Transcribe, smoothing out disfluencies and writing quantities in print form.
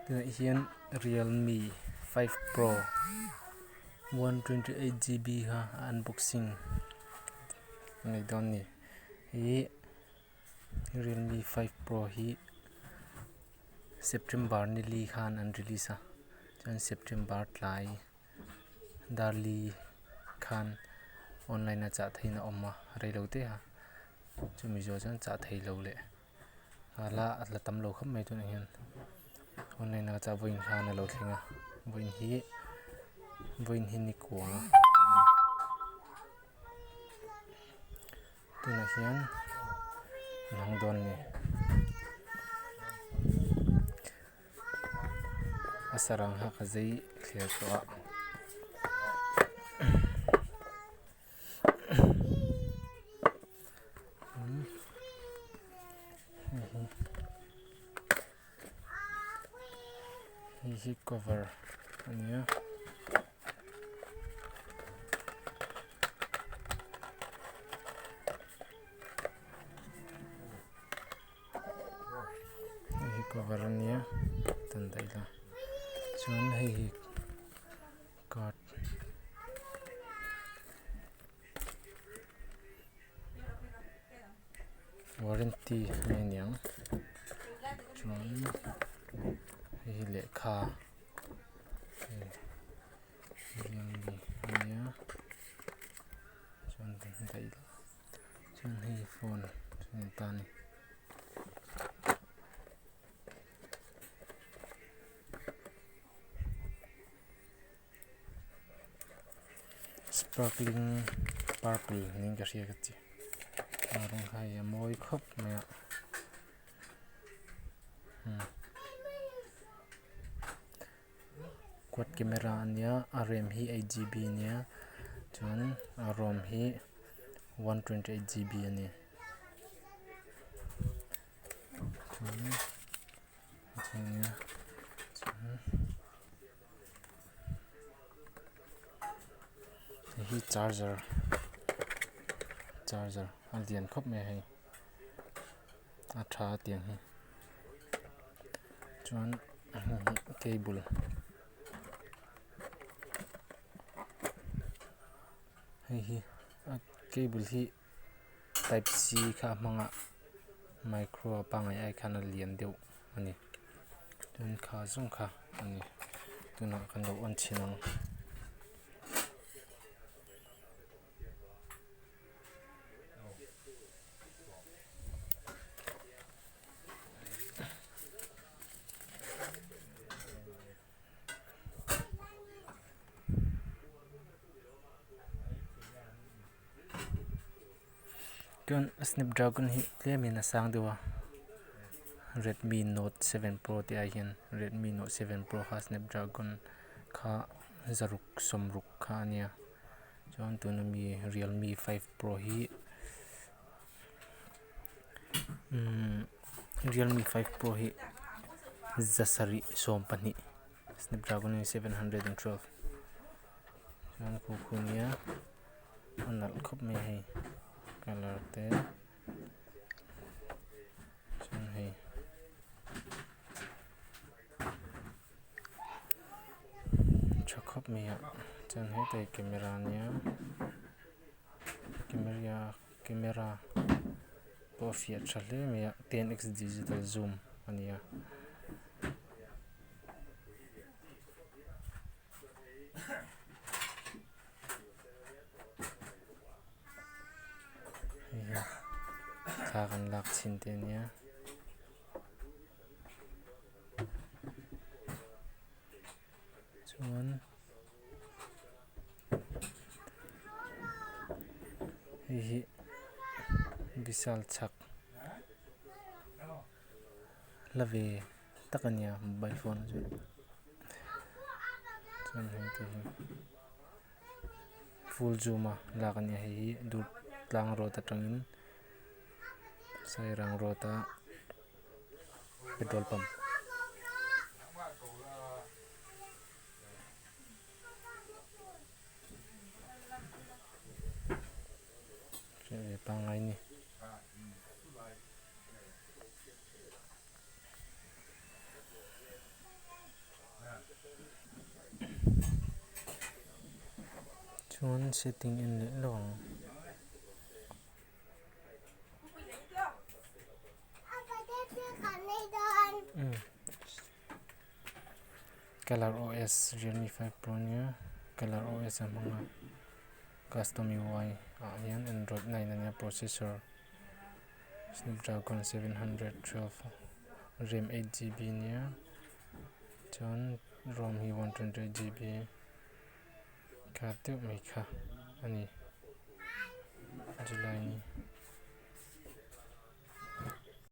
Here Realme 5 Pro 128GB ha unboxing ngai don ni hi Realme 5 Pro hi September ni li khan an release jan September tlai darli khan online na cha theina omma reilo te ha chumi jo jan cha thei lo le ala atla tam lo kham mai tu hian online na cha voin khan lo thlinga voin hi ni kwa tuna hian nang don ni asarang ha khazai khler to hi cover ania hi cover ania tandai la chuan hi card warranty meniang chuan hi lekha Realme ania chuan tandai chuan hi phone chuan tani sparkling purple ning ka ria ka chi arong hai moi khop me quad camera ania RAM hi 8GB nia chuan ROM hi 128GB ani hi charger alian khop me hai atha tiang hi chuan cable hi cable hi type C kha manga micro pangai ai khana lian deuh ani chuan kha zung kha ani tuna kan lo on chinang Kun Snapdragon hi klemin asang dewa Redmi Note 7 Pro ti ai hian Redmi Note 7 Pro ha Snapdragon kha zaruk somruk kha ania chuan tunami Realme 5 Pro hi Realme 5 Pro hi zasari som pani Snapdragon 712 chuan khunia anal khop me hai color te chuan hei chakhop me ya chuan hei te camera nia camera profile thale me 10x digital zoom ania kan lak chin te nia chuan hi bisal chak lave takania mobile phone chuan hei te full zoom lakania hi dur tlang ro ta tangin sai rang rota petrol pump pangai ni chuan setting in leh lawng Color OS Realme 5 Pro nia Color OS amanga custom UI hian Android 9 ania processor Snapdragon 712 RAM 8GB nia chuan ROM hi 128GB kha teuh mai kha ani July ni